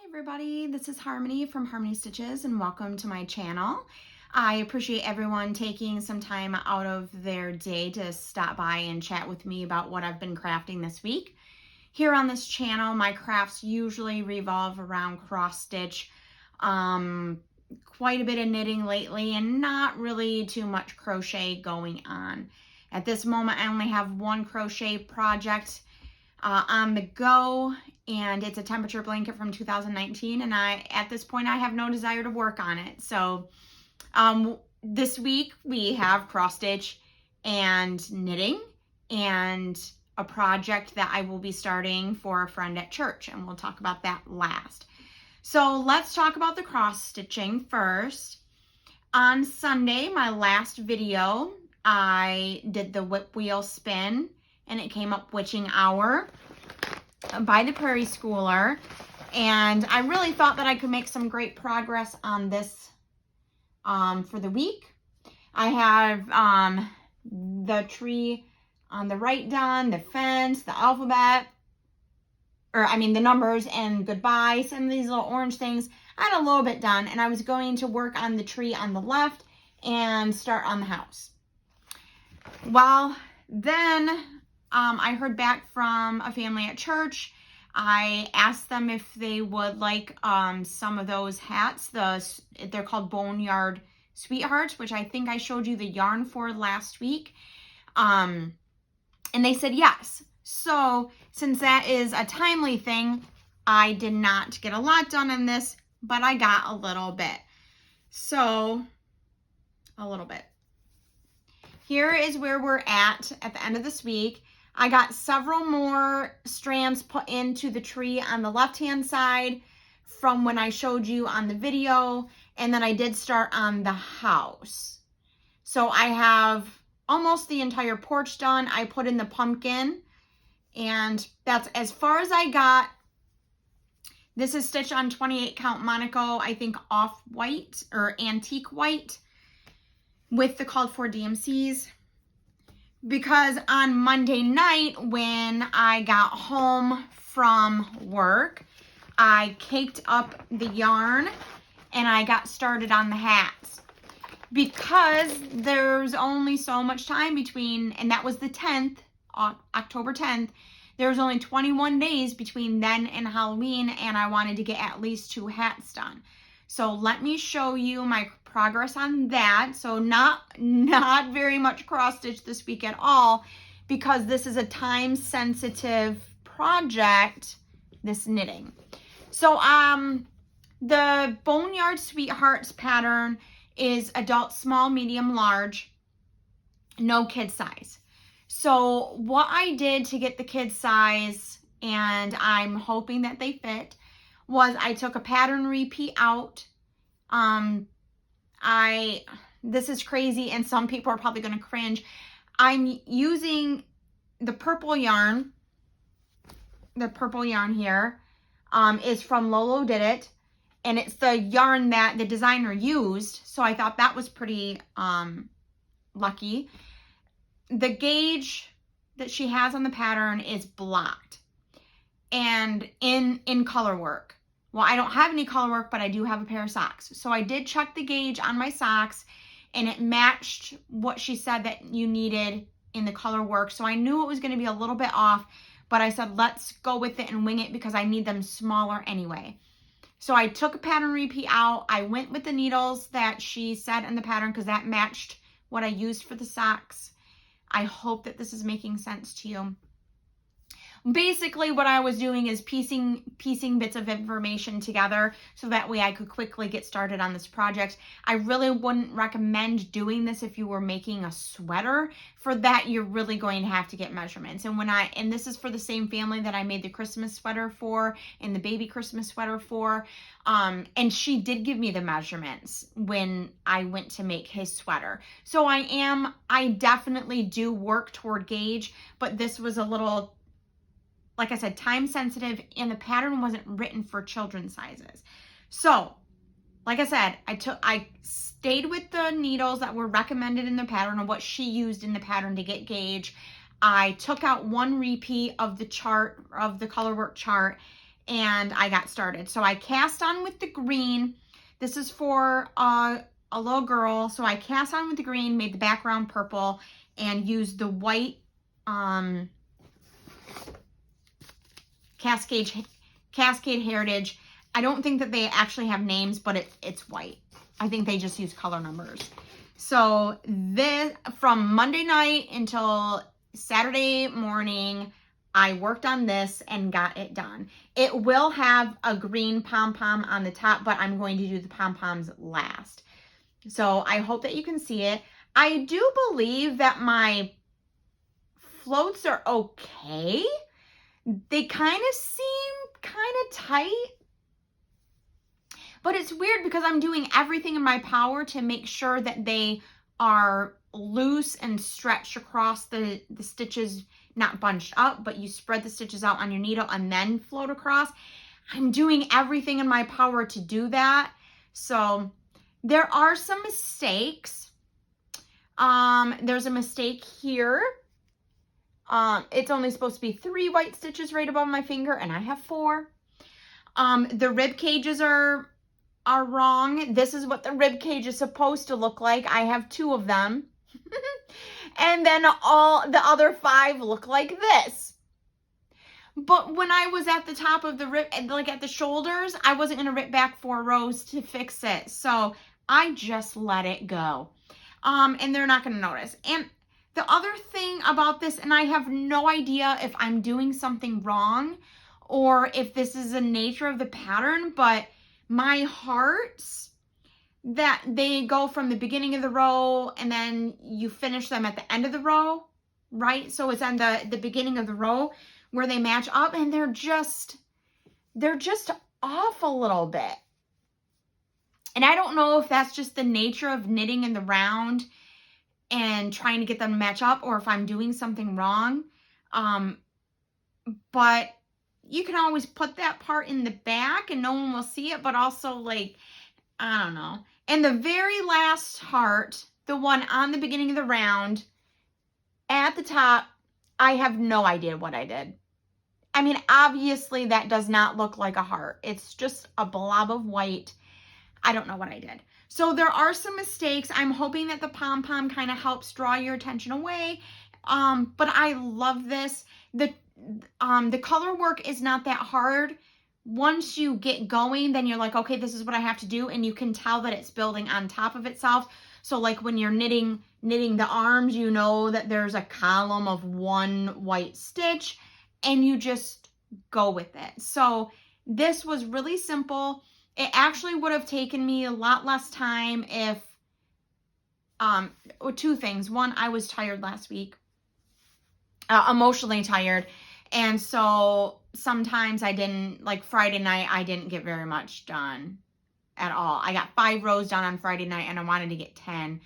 Everybody, this is Harmony from Harmony Stitches and welcome to my channel. I appreciate everyone taking some time out of their day to stop by and chat with me about what I've been crafting this week. Here on this channel, my crafts usually revolve around cross stitch, quite a bit of knitting lately and not really too much crochet going on. At this moment, I only have one crochet project on the go, and it's a temperature blanket from 2019, and at this point I have no desire to work on it. So this week we have cross stitch and knitting and a project that I will be starting for a friend at church, and we'll talk about that last. So let's talk about the cross stitching first. On Sunday, my last video, I did the whip wheel spin and it came up Witching Hour by the Prairie Schooler. And I really thought that I could make some great progress on this for the week. I have the tree on the right done, the fence, the alphabet, the numbers and goodbye, some of these little orange things. I had a little bit done, and I was going to work on the tree on the left and start on the house. Well, then I heard back from a family at church. I asked them if they would like some of those hats. They're called Boneyard Sweethearts, which I think I showed you the yarn for last week. And they said yes. So since that is a timely thing, I did not get a lot done on this, but I got a little bit. So, a little bit. Here is where we're at the end of this week. I got several more strands put into the tree on the left-hand side from when I showed you on the video, and then I did start on the house. So I have almost the entire porch done. I put in the pumpkin, and that's as far as I got. This is stitched on 28 count Monaco, I think off-white or antique white with the called for DMCs. Because on Monday night when I got home from work, I caked up the yarn and I got started on the hats. Because there's only so much time between, and that was the 10th, October 10th, there's only 21 days between then and Halloween, and I wanted to get at least 2 hats done. So let me show you my progress on that. So not very much cross stitch this week at all, because this is a time sensitive project, this knitting. So the Boneyard Sweethearts pattern is adult, small, medium, large, no kid size. So what I did to get the kid size, and I'm hoping that they fit, was I took a pattern repeat out. This is crazy, and some people are probably going to cringe. I'm using the purple yarn. The purple yarn here is from lolodidit, and it's the yarn that the designer used, so I thought that was pretty lucky. The gauge that she has on the pattern is blocked and in color work. Well, I don't have any color work, but I do have a pair of socks. So I did check the gauge on my socks, and it matched what she said that you needed in the color work. So I knew it was going to be a little bit off, but I said, let's go with it and wing it because I need them smaller anyway. So I took a pattern repeat out. I went with the needles that she said in the pattern because that matched what I used for the socks. I hope that this is making sense to you. Basically, what I was doing is piecing bits of information together so that way I could quickly get started on this project. I really wouldn't recommend doing this if you were making a sweater. For that, you're really going to have to get measurements. And this is for the same family that I made the Christmas sweater for and the baby Christmas sweater for. And she did give me the measurements when I went to make his sweater. So I definitely do work toward gauge, but this was a little, like I said, time sensitive, and the pattern wasn't written for children's sizes. So, like I said, I stayed with the needles that were recommended in the pattern or what she used in the pattern to get gauge. I took out one repeat of the chart, of the color work chart, and I got started. So I cast on with the green. This is for a little girl. So I cast on with the green, made the background purple, and used the white Cascade Heritage. I don't think that they actually have names, but it's white. I think they just use color numbers. So this, from Monday night until Saturday morning, I worked on this and got it done. It will have a green pom-pom on the top, but I'm going to do the pom-poms last. So I hope that you can see it. I do believe that my floats are okay. They kind of seem kind of tight. But it's weird because I'm doing everything in my power to make sure that they are loose and stretched across the stitches, not bunched up, but you spread the stitches out on your needle and then float across. I'm doing everything in my power to do that. So there are some mistakes. There's a mistake here. It's only supposed to be 3 white stitches right above my finger, and I have 4. The rib cages are wrong. This is what the rib cage is supposed to look like. I have 2 of them. And then all the other 5 look like this. But when I was at the top of the rib, like at the shoulders, I wasn't going to rip back 4 rows to fix it. So I just let it go. And they're not going to notice. And the other thing about this, and I have no idea if I'm doing something wrong or if this is the nature of the pattern, but my hearts, that they go from the beginning of the row and then you finish them at the end of the row, right? So it's on the beginning of the row where they match up, and they're just off a little bit. And I don't know if that's just the nature of knitting in the round and trying to get them to match up, or if I'm doing something wrong. But you can always put that part in the back and no one will see it, but also, like, I don't know. And the very last heart, the one on the beginning of the round, at the top, I have no idea what I did. I mean, obviously that does not look like a heart. It's just a blob of white. I don't know what I did. So there are some mistakes. I'm hoping that the pom-pom kind of helps draw your attention away. But I love this. The color work is not that hard. Once you get going, then you're like, okay, this is what I have to do. And you can tell that it's building on top of itself. So like when you're knitting the arms, you know that there's a column of 1 white stitch and you just go with it. So this was really simple. It actually would have taken me a lot less time if, 2 things. One, I was tired last week, emotionally tired. And so sometimes I didn't, like Friday night, I didn't get very much done at all. I got 5 rows done on Friday night and I wanted to get 10.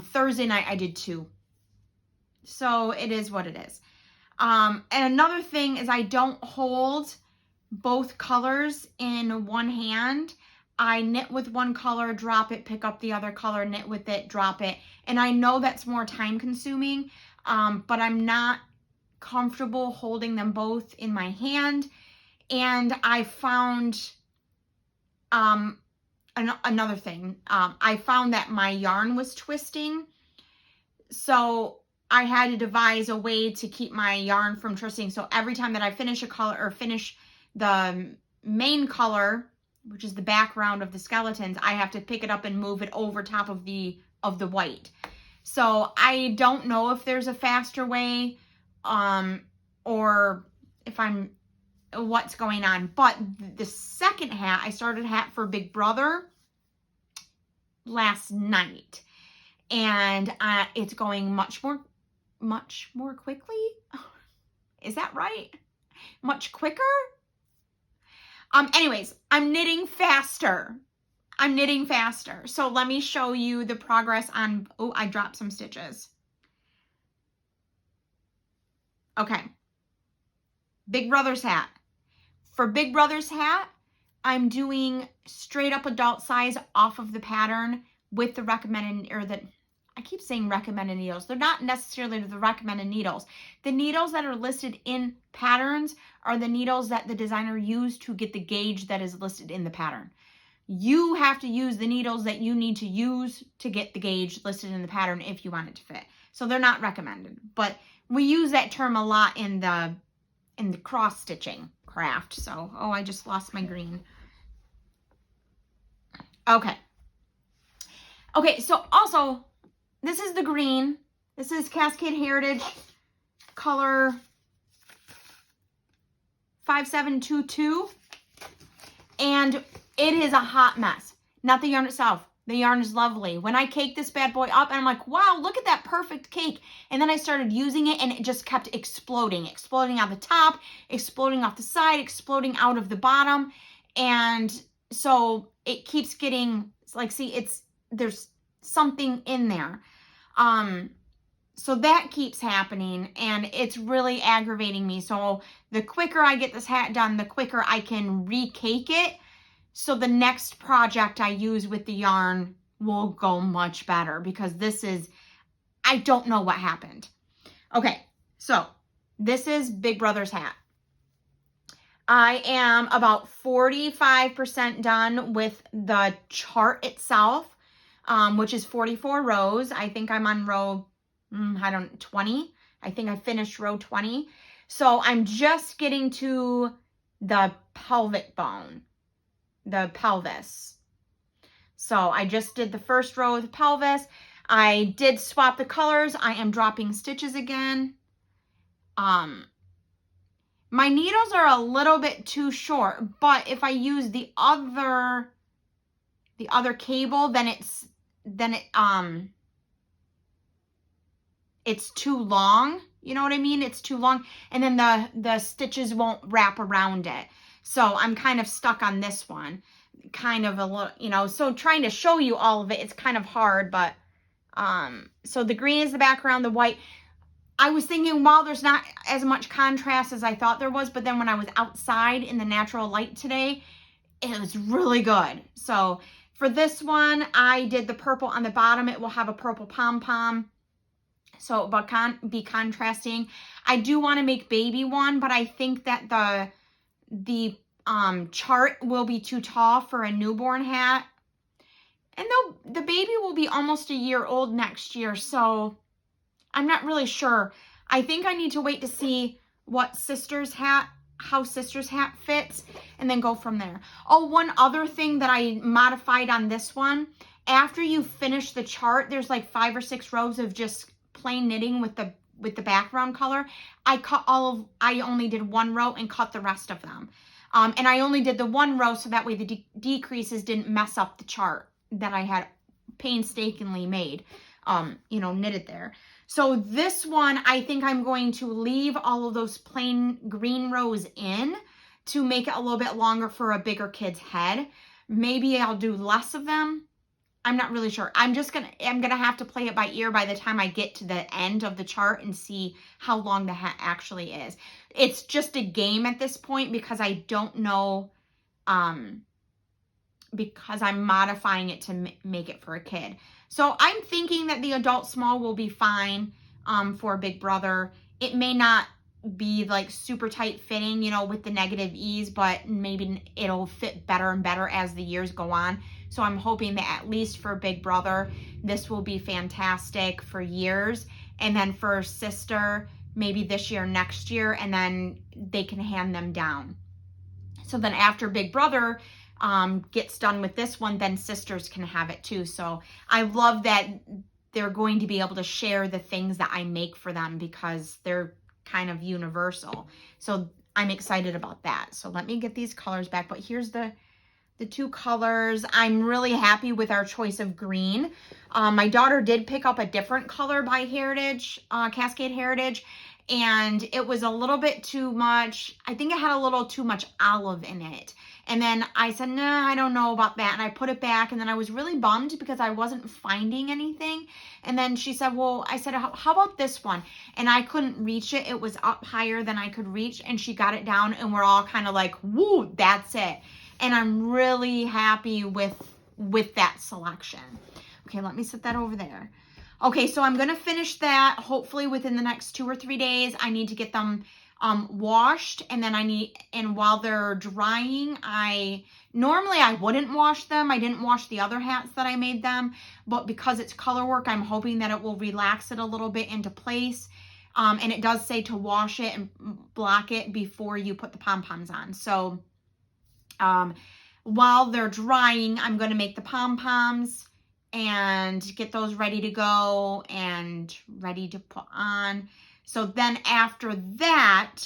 Thursday night, I did 2. So it is what it is. And another thing is I don't hold both colors in one hand. I knit with one color, drop it, pick up the other color, knit with it, drop it. And I know that's more time consuming, but I'm not comfortable holding them both in my hand. And I found another thing. I found that my yarn was twisting. So I had to devise a way to keep my yarn from twisting. So every time that I finish a color or finish the main color, which is the background of the skeletons, I have to pick it up and move it over top of the white. So I don't know if there's a faster way, or if what's going on. But the second hat, I started a hat for Big Brother last night, and it's going much more quickly. Is that right? Much quicker? Anyways, I'm knitting faster. So let me show you the progress on, oh, I dropped some stitches. Okay. Big Brother's hat. For Big Brother's hat, I'm doing straight up adult size off of the pattern with the recommended, or the, I keep saying recommended needles. They're not necessarily the recommended needles. The needles that are listed in patterns are the needles that the designer used to get the gauge that is listed in the pattern. You have to use the needles that you need to use to get the gauge listed in the pattern if you want it to fit. So they're not recommended, but we use that term a lot in the cross stitching craft. So, oh, I just lost my green. Okay. Okay, so also, this is the green. This is Cascade Heritage color 5722. And it is a hot mess. Not the yarn itself. The yarn is lovely. When I caked this bad boy up, and I'm like, wow, look at that perfect cake. And then I started using it, and it just kept exploding. Exploding out the top, exploding off the side, exploding out of the bottom. And so it keeps getting, like, see, there's something in there. So that keeps happening, and it's really aggravating me. So the quicker I get this hat done, the quicker I can recake it. So the next project I use with the yarn will go much better, because this is, I don't know what happened. Okay, so this is Big Brother's hat. I am about 45% done with the chart itself, which is 44 rows. I think I'm on row, 20. I think I finished row 20. So I'm just getting to the pelvic bone, the pelvis. So I just did the first row of the pelvis. I did swap the colors. I am dropping stitches again. My needles are a little bit too short, but if I use the other cable, then it's too long. You know what I mean? It's too long, and then the stitches won't wrap around it. So I'm kind of stuck on this one, kind of a little, so trying to show you all of it, it's kind of hard, but, so the green is the background, the white. I was thinking, well, there's not as much contrast as I thought there was, but then when I was outside in the natural light today, it was really good. So for this one, I did the purple on the bottom. It will have a purple pom-pom. So it will be contrasting. I do want to make baby one, but I think that the chart will be too tall for a newborn hat. And the baby will be almost a year old next year, so I'm not really sure. I think I need to wait to see how Sister's hat fits, and then go from there. Oh, one other thing that I modified on this one, after you finish the chart, there's like 5 or 6 rows of just plain knitting with the background color. I only did 1 row and cut the rest of them. And I only did the 1 row so that way the decreases didn't mess up the chart that I had painstakingly made, knitted there. So this one, I think I'm going to leave all of those plain green rows in to make it a little bit longer for a bigger kid's head. Maybe I'll do less of them. I'm not really sure. I'm gonna have to play it by ear by the time I get to the end of the chart and see how long the hat actually is. It's just a game at this point because I don't know, because I'm modifying it to make it for a kid. So I'm thinking that the adult small will be fine for Big Brother. It may not be like super tight fitting, with the negative ease, but maybe it'll fit better and better as the years go on. So I'm hoping that at least for Big Brother, this will be fantastic for years. And then for Sister, maybe this year, next year, and then they can hand them down. So then after Big Brother gets done with this one, then Sisters can have it too. So I love that they're going to be able to share the things that I make for them because they're kind of universal. So I'm excited about that. So let me get these colors back. But here's the 2 colors. I'm really happy with our choice of green. My daughter did pick up a different color by Heritage, Cascade Heritage, and it was a little bit too much. I think it had a little too much olive in it. And then I said, nah, I don't know about that. And I put it back, and then I was really bummed because I wasn't finding anything. And then she said, well, I said, how about this one? And I couldn't reach it. It was up higher than I could reach, and she got it down, and we're all kind of like, woo, that's it. And I'm really happy with that selection. Okay, let me set that over there. Okay, so I'm going to finish that hopefully within the next 2 or 3 days. I need to get them washed, and then and while they're drying, normally I wouldn't wash them. I didn't wash the other hats that I made them, but because it's color work, I'm hoping that it will relax it a little bit into place. And it does say to wash it and block it before you put the pom-poms on. So while they're drying, I'm going to make the pom-poms and get those ready to go and ready to put on. So then after that,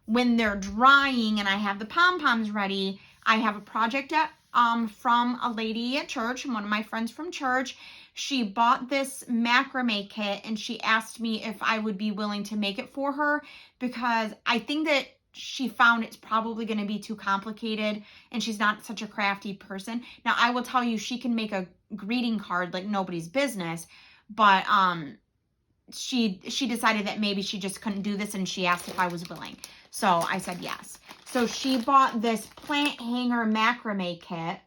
when they're drying and I have the pom-poms ready, I have a project from a lady at church, one of my friends from church. She bought this macrame kit and she asked me if I would be willing to make it for her, because I think that she found it's probably going to be too complicated and she's not such a crafty person. Now, I will tell you, she can make a greeting card like nobody's business, but she decided that maybe she just couldn't do this, and she asked if I was willing. So I said yes. So she bought this plant hanger macrame kit,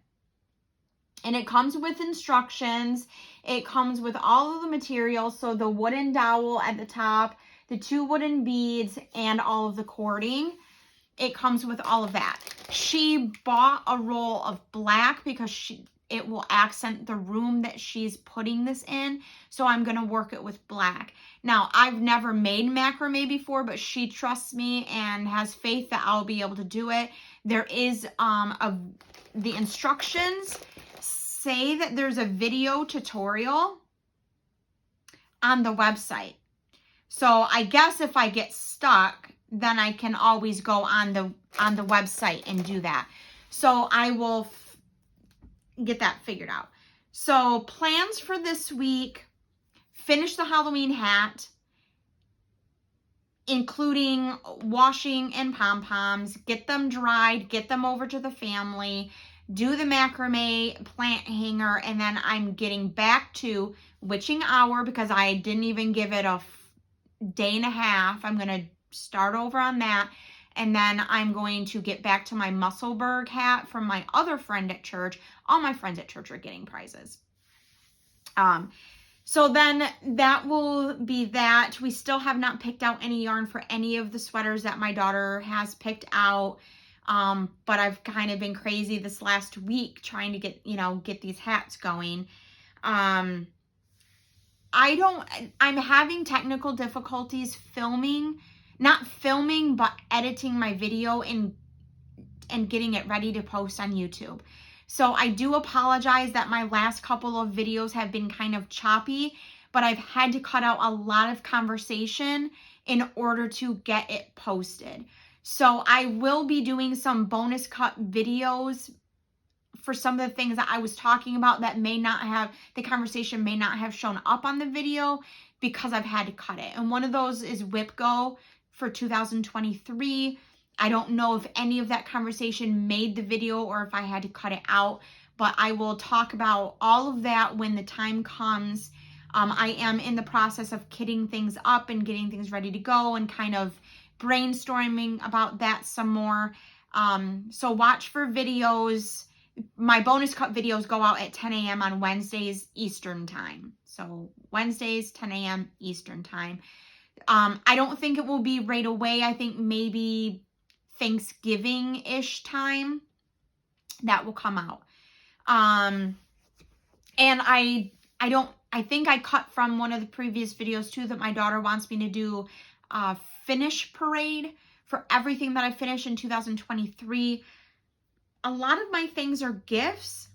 and it comes with instructions. It comes with all of the materials. So the wooden dowel at the top, the 2 wooden beads, and all of the cording. It comes with all of that. She bought a roll of black because it will accent the room that she's putting this in. So I'm going to work it with black. Now, I've never made macrame before, but she trusts me and has faith that I'll be able to do it. There is the instructions say that there's a video tutorial on the website. So I guess if I get stuck, then I can always go on the website and do that. So I will get that figured out. So plans for this week: finish the Halloween hat, including washing and pom-poms, get them dried, get them over to the family, do the macrame plant hanger, and then I'm getting back to witching hour because I didn't even give it a day and a half. I'm going to start over on that. And then I'm going to get back to my Musselburgh hat from my other friend at church. All my friends at church are getting prizes. So then that will be that. We still have not picked out any yarn for any of the sweaters that my daughter has picked out. But I've kind of been crazy this last week trying to get these hats going. I'm having technical difficulties not filming, but editing my video and getting it ready to post on YouTube. So I do apologize that my last couple of videos have been kind of choppy, but I've had to cut out a lot of conversation in order to get it posted. So I will be doing some bonus cut videos for some of the things that I was talking about that the conversation may not have shown up on the video because I've had to cut it. And one of those is Whip Go for 2023. I don't know if any of that conversation made the video or if I had to cut it out, but I will talk about all of that when the time comes. I am in the process of kitting things up and getting things ready to go and kind of brainstorming about that some more. So watch for videos. My bonus cut videos go out at 10 a.m. on Wednesdays Eastern time. So Wednesdays, 10 a.m. Eastern time. I don't think it will be right away. I think maybe Thanksgiving-ish time that will come out. And I think I cut from one of the previous videos too that my daughter wants me to do a finish parade for everything that I finished in 2023. A lot of my things are gifts.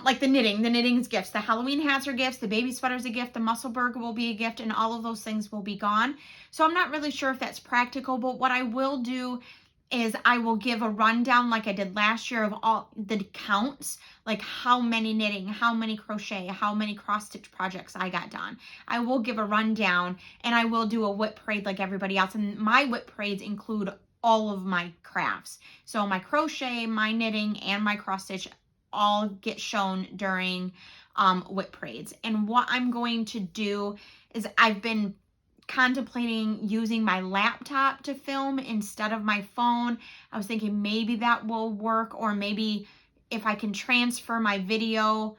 Like the knitting is gifts. The Halloween hats are gifts. The baby sweater's a gift. The Musselburgh will be a gift, and all of those things will be gone. So I'm not really sure if that's practical, but what I will do is I will give a rundown like I did last year of all the counts, like how many knitting, how many crochet, how many cross stitch projects I got done. I will give a rundown, and I will do a whip parade like everybody else. And my whip parades include all of my crafts. So my crochet, my knitting, and my cross stitch all get shown during whip parades. And what I'm going to do is I've been contemplating using my laptop to film instead of my phone. I was thinking maybe that will work, or maybe if I can transfer my video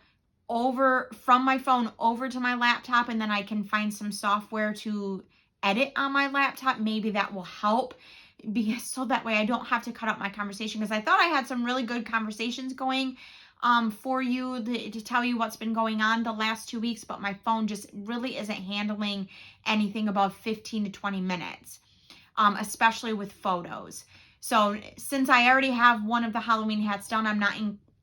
over from my phone over to my laptop, and then I can find some software to edit on my laptop. Maybe that will help, because so that way I don't have to cut up my conversation, because I thought I had some really good conversations going for you to tell you what's been going on the last 2 weeks, but my phone just really isn't handling anything above 15 to 20 minutes, especially with photos. So since I already have one of the Halloween hats done, I'm not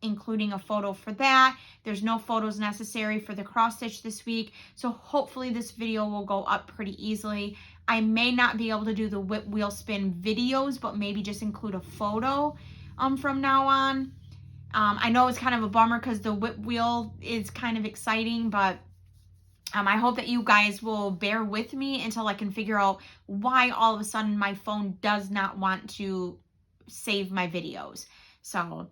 including a photo for that. There's no photos necessary for the cross stitch this week. So hopefully this video will go up pretty easily. I may not be able to do the whip wheel spin videos, but maybe just include a photo from now on. I know it's kind of a bummer because the whip wheel is kind of exciting, but I hope that you guys will bear with me until I can figure out why all of a sudden my phone does not want to save my videos. So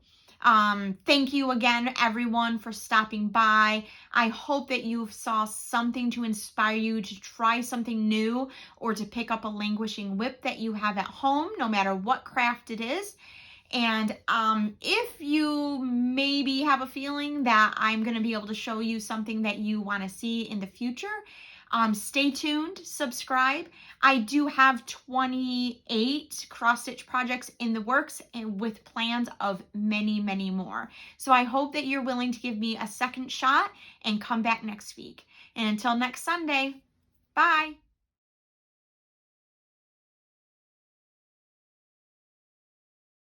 thank you again, everyone, for stopping by. I hope that you saw something to inspire you to try something new, or to pick up a languishing whip that you have at home, no matter what craft it is. And if you maybe have a feeling that I'm going to be able to show you something that you want to see in the future, stay tuned, subscribe. I do have 28 cross-stitch projects in the works, and with plans of many, many more. So I hope that you're willing to give me a second shot and come back next week. And until next Sunday, bye.